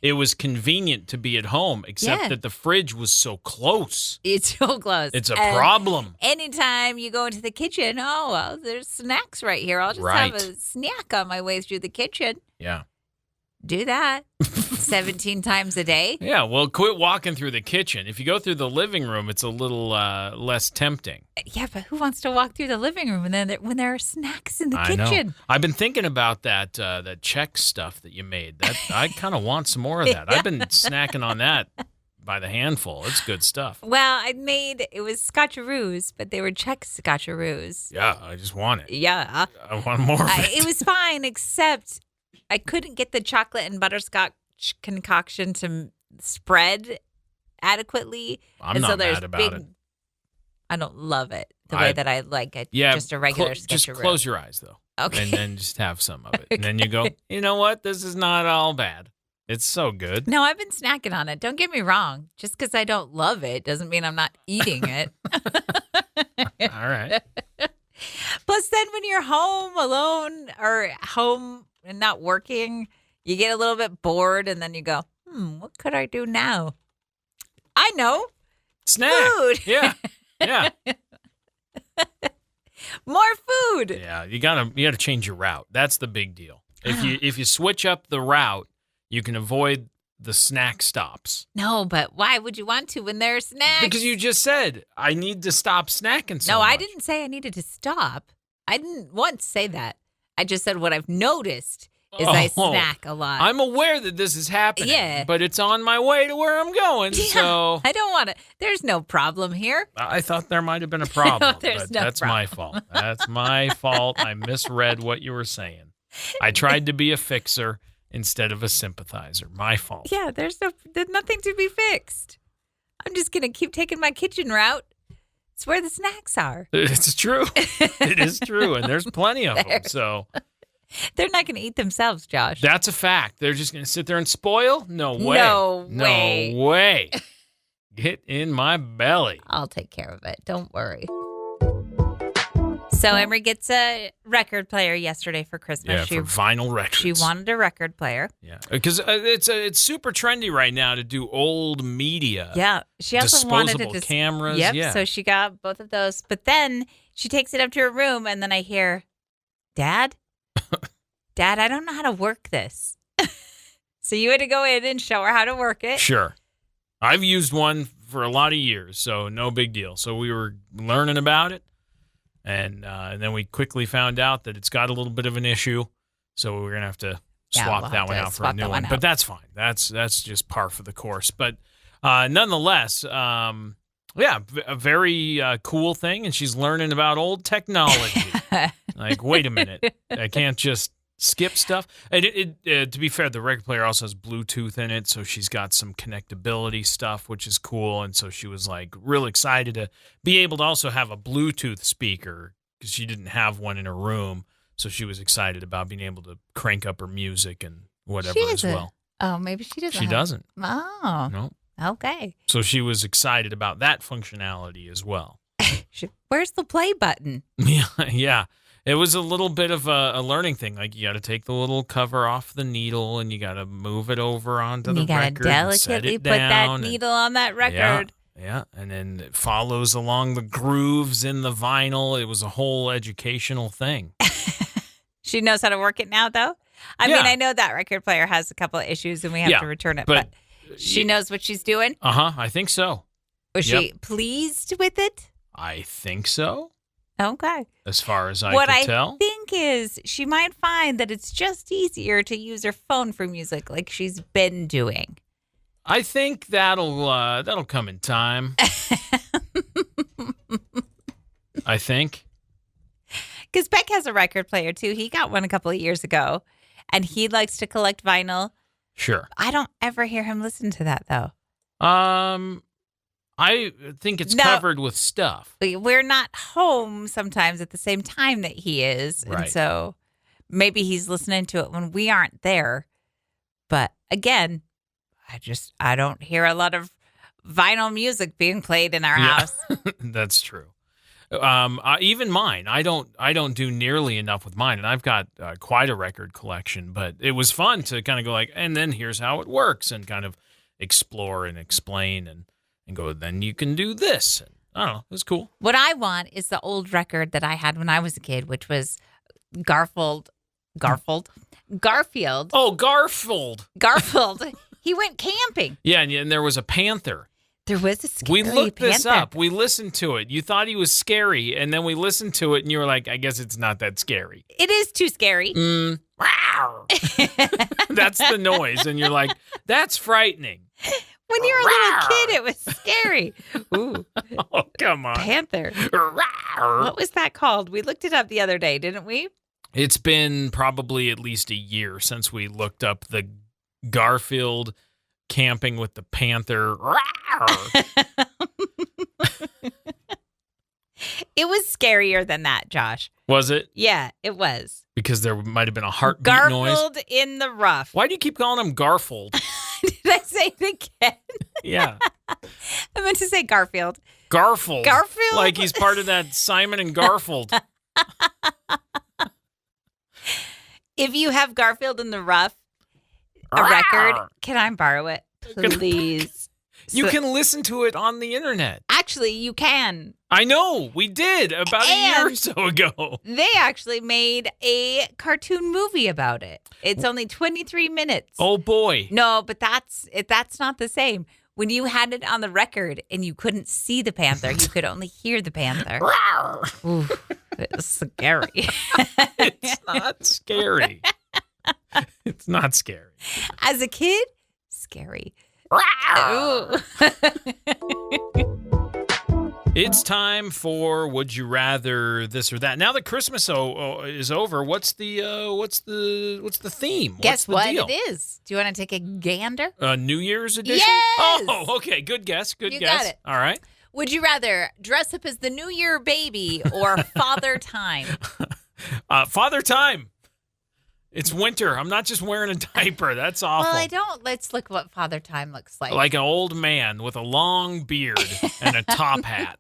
It was convenient to be at home, except that the fridge was so close. It's so close. It's a problem. Anytime you go into the kitchen, there's snacks right here. I'll just have a snack on my way through the kitchen. Yeah. Do that 17 times a day. Yeah, well, quit walking through the kitchen. If you go through the living room, it's a little less tempting. Yeah, but who wants to walk through the living room when there are snacks in the kitchen? Know. I've been thinking about that Czech stuff that you made. I kind of want some more of that. I've been snacking on that by the handful. It's good stuff. Well, it was scotcheroos, but they were Czech scotcheroos. Yeah, I just want it. Yeah. I want more of it. It was fine, except I couldn't get the chocolate and butterscotch concoction to spread adequately. I'm not mad about it. I don't love it the way that I like it. Yeah, just a regular sketcheroo. Just close your eyes, though. Okay. And then just have some of it. Okay. And then you go, you know what? This is not all bad. It's so good. No, I've been snacking on it. Don't get me wrong. Just because I don't love it doesn't mean I'm not eating it. All right. Plus, then when you're home alone or home and not working, you get a little bit bored, and then you go, what could I do now? I know. Snack. Food. Yeah. Yeah. More food. Yeah, you gotta change your route. That's the big deal. If you switch up the route, you can avoid the snack stops. No, but why would you want to when there are snacks? Because you just said, I need to stop snacking so much. I didn't say I needed to stop. I didn't once say that. I just said what I've noticed is I snack a lot. I'm aware that this is happening, but it's on my way to where I'm going, so... I don't want to... There's no problem here. I thought there might have been a problem, but that's my fault. That's my fault. I misread what you were saying. I tried to be a fixer instead of a sympathizer. My fault. Yeah, there's nothing to be fixed. I'm just going to keep taking my kitchen route. It's where the snacks are. It's true. It is true, and there's plenty of them, so... They're not going to eat themselves, Josh. That's a fact. They're just going to sit there and spoil? No way. No way. No way. Get in my belly. I'll take care of it. Don't worry. So Emery gets a record player yesterday for Christmas. Yeah, for vinyl records. She wanted a record player. Yeah, because it's super trendy right now to do old media. Yeah, she also wanted disposable cameras. Yep. Yeah. So she got both of those, but then she takes it up to her room, and then I hear, Dad, I don't know how to work this. So you had to go in and show her how to work it. Sure. I've used one for a lot of years, so no big deal. So we were learning about it, and then we quickly found out that it's got a little bit of an issue, so we're going to have to swap that one out for a new one. But that's fine. That's just par for the course. But nonetheless, a very cool thing, and she's learning about old technology. Like, wait a minute, I can't just skip stuff. And to be fair, the record player also has Bluetooth in it, so she's got some connectability stuff, which is cool. And so she was like real excited to be able to also have a Bluetooth speaker because she didn't have one in her room. So she was excited about being able to crank up her music and whatever as well. Maybe she doesn't. She doesn't. Oh. No. Okay. So she was excited about that functionality as well. Where's the play button? Yeah. It was a little bit of a learning thing. Like, you got to take the little cover off the needle, and you got to move it over onto the record. You got to delicately put that needle on that record. Yeah, and then it follows along the grooves in the vinyl. It was a whole educational thing. She knows how to work it now, though? I mean, I know that record player has a couple of issues, and we have to return it, but she knows what she's doing? I think so. Was she pleased with it? I think so. Okay. As far as I could tell. What I think is she might find that it's just easier to use her phone for music like she's been doing. I think that'll come in time. I think. Because Beck has a record player, too. He got one a couple of years ago, and he likes to collect vinyl. Sure. I don't ever hear him listen to that, though. I think it's covered with stuff. We're not home sometimes at the same time that he is. Right. And so maybe he's listening to it when we aren't there. But again, I don't hear a lot of vinyl music being played in our house. That's true. Even mine, I don't do nearly enough with mine, and I've got quite a record collection. But it was fun to kind of go like, and then here's how it works, and kind of explore and explain, and go. Then you can do this. And, I don't know. It was cool. What I want is the old record that I had when I was a kid, which was Garfield. Oh, Garfield. He went camping. Yeah, and there was a panther. There was a scary We looked panther. this up. We listened to it. You thought he was scary, and then we listened to it, and you were like, I guess it's not that scary. It is too scary. That's the noise, and you're like, that's frightening. When you were a little kid, it was scary. Ooh. Oh, come on. Panther. What was that called? We looked it up the other day, didn't we? It's been probably at least a year since we looked up the Garfield camping with the panther. It was scarier than that, Josh. Was it? Yeah, it was. Because there might have been a heartbeat noise. Garfield in the rough. Why do you keep calling him Garfield? Did I say it again? Yeah. I meant to say Garfield. Garfield. Garfield? Like he's part of that Simon and Garfield. If you have Garfield in the rough, a record, can I borrow it? Please. You can listen to it on the internet. Actually, you can. I know. We did about a year or so ago. They actually made a cartoon movie about it. It's only 23 minutes. Oh, boy. No, but that's not the same. When you had it on the record and you couldn't see the panther, you could only hear the panther. Ooh, it was scary. It's not scary. It's not scary. As a kid, scary. Ooh. It's time for Would You Rather This or That. Now that Christmas is over, what's the theme? Guess what's the what deal? it is? Do you want to take a gander? New Year's edition? Yes! Oh, okay. Good guess. Good You guess. got it. All right. Would you rather dress up as the New Year baby or Father Time? Father Time. It's winter. I'm not just wearing a diaper. That's awful. Well, let's look what Father Time looks like. Like an old man with a long beard and a top hat.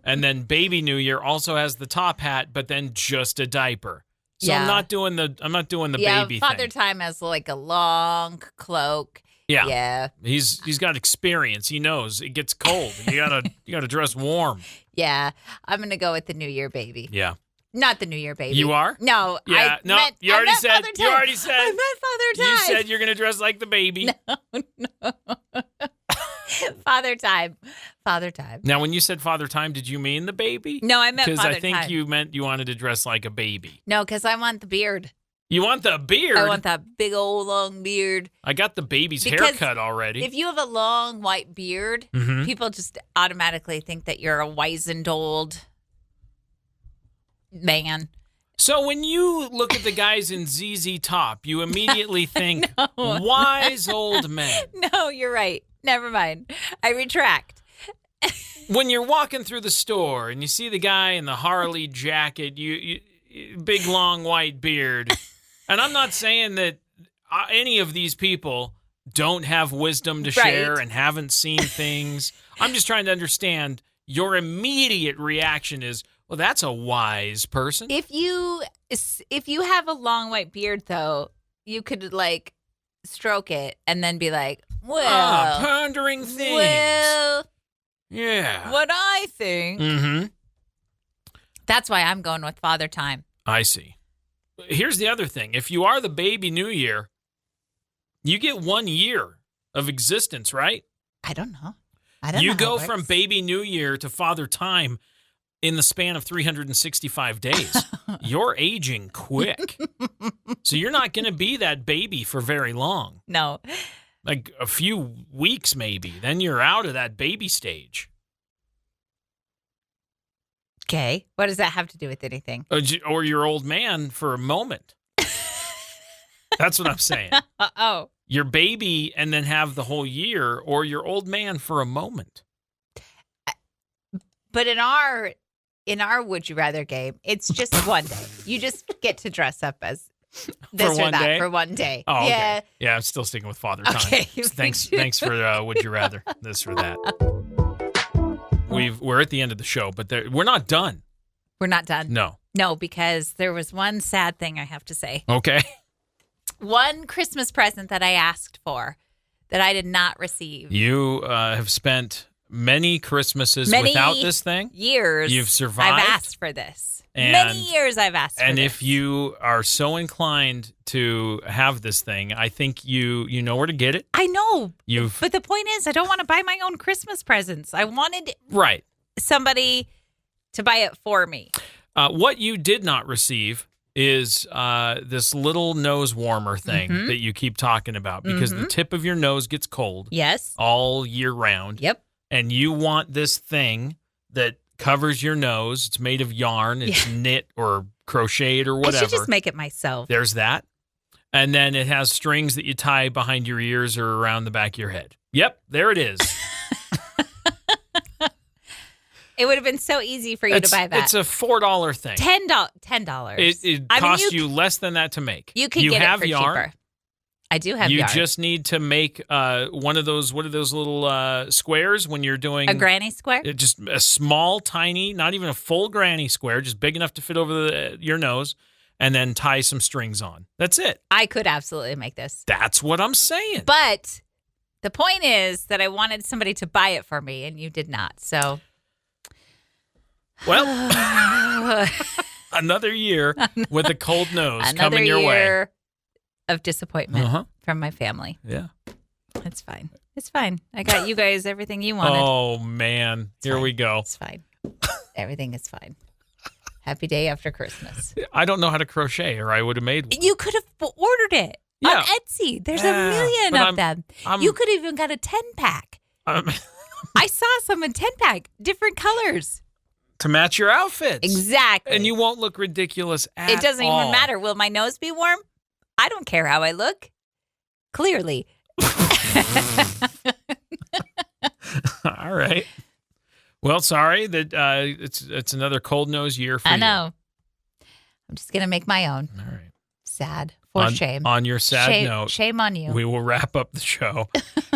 And then Baby New Year also has the top hat, but then just a diaper. So Yeah. I'm not doing the baby Father thing. Time has like a long cloak. Yeah. Yeah. He's got experience. He knows it gets cold. You gotta dress warm. Yeah. I'm gonna go with the New Year baby. Yeah. Not the New Year baby. You are? No. Yeah. I meant You already Father Time. I meant Father Time. You said you're gonna dress like the baby. No. Father Time. Father Time. Now, when you said Father Time, did you mean the baby? No, I meant Father Time. Because I think you meant you wanted to dress like a baby. No, because I want the beard. You want the beard? I want that big old long beard. I got the baby's Because haircut already. If you have a long white beard, Mhm. people just automatically think that you're a wizened old man. So when you look at the guys in ZZ Top, you immediately think No. wise old men. No, you're right. Never mind. I retract. When you're walking through the store and you see the guy in the Harley jacket, you big long white beard, and I'm not saying that any of these people don't have wisdom to share and haven't seen things. I'm just trying to understand. Your immediate reaction is, well, that's a wise person. If you have a long white beard, though, you could like stroke it and then be like, well, pondering things. Well, yeah. what I think. Mm-hmm. That's why I'm going with Father Time. I see. Here's the other thing. If you are the baby New Year, you get 1 year of existence, right? I don't know. I don't know. You go from baby New Year to Father Time in the span of 365 days. You're aging quick. So you're not going to be that baby for very long. No. Like a few weeks maybe. Then you're out of that baby stage. Okay. What does that have to do with anything? Or your old man for a moment. That's what I'm saying. Oh. Your baby and then have the whole year, or your old man for a moment. But in our Would You Rather game, it's just one day. You just get to dress up as this or that for one day. Oh, yeah. Okay. Yeah, I'm still sticking with Father Time. Okay. Thanks for Would You Rather, this or that. We're at the end of the show, but we're not done. We're not done. No, because there was one sad thing I have to say. Okay. One Christmas present that I asked for that I did not receive. You have spent many Christmases without this thing. Years. You've survived. I've asked for this. And, many years I've asked for this. And if you are so inclined to have this thing, I think you know where to get it. I know. But the point is, I don't want to buy my own Christmas presents. I wanted somebody to buy it for me. What you did not receive is this little nose warmer thing that you keep talking about because the tip of your nose gets cold. Yes. All year round. Yep. And you want this thing that covers your nose. It's made of yarn. It's knit or crocheted or whatever. I should just make it myself. There's that. And then it has strings that you tie behind your ears or around the back of your head. Yep, there it is. It would have been so easy for you to buy that. It's a $4 thing. $10. It costs you less than that to make. You could get it for yarn. cheaper. I do have yarn. You just need to make one of those, what are those little squares when you're doing? A granny square? Just a small, tiny, not even a full granny square, just big enough to fit over your nose, and then tie some strings on. That's it. I could absolutely make this. That's what I'm saying. But the point is that I wanted somebody to buy it for me, and you did not. So, well, another year with a cold nose coming your way. Another year of disappointment from my family. Yeah. It's fine. It's fine. I got you guys everything you wanted. Oh, man. Here we go. It's fine. Everything is fine. Happy day after Christmas. I don't know how to crochet, or I would have made one. You could have ordered it on Etsy. There's a million of them. You could have even got a 10-pack. I saw some in 10-pack, different colors. To match your outfits. Exactly. And you won't look ridiculous at all. It doesn't even matter. Will my nose be warm? I don't care how I look. Clearly. All right. Well, sorry that it's another cold nose year for you. I know. I'm just going to make my own. All right. Sad. For shame. On your sad note. Shame on you. We will wrap up the show.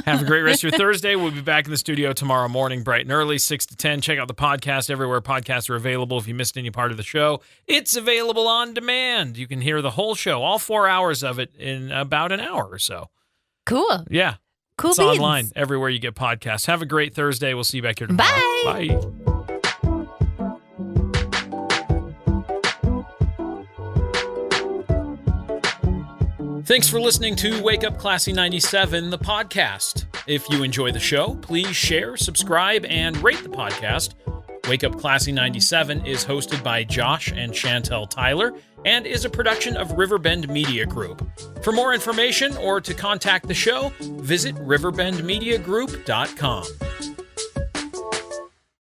Have a great rest of your Thursday. We'll be back in the studio tomorrow morning, bright and early, 6 to 10. Check out the podcast everywhere podcasts are available. If you missed any part of the show, it's available on demand. You can hear the whole show, all 4 hours of it, in about an hour or so. Cool. Yeah. Cool It's beans. online everywhere you get podcasts. Have a great Thursday. We'll see you back here tomorrow. Bye. Bye. Thanks for listening to Wake Up Classy 97, the podcast. If you enjoy the show, please share, subscribe, and rate the podcast. Wake Up Classy 97 is hosted by Josh and Chantel Tyler and is a production of Riverbend Media Group. For more information or to contact the show, visit riverbendmediagroup.com.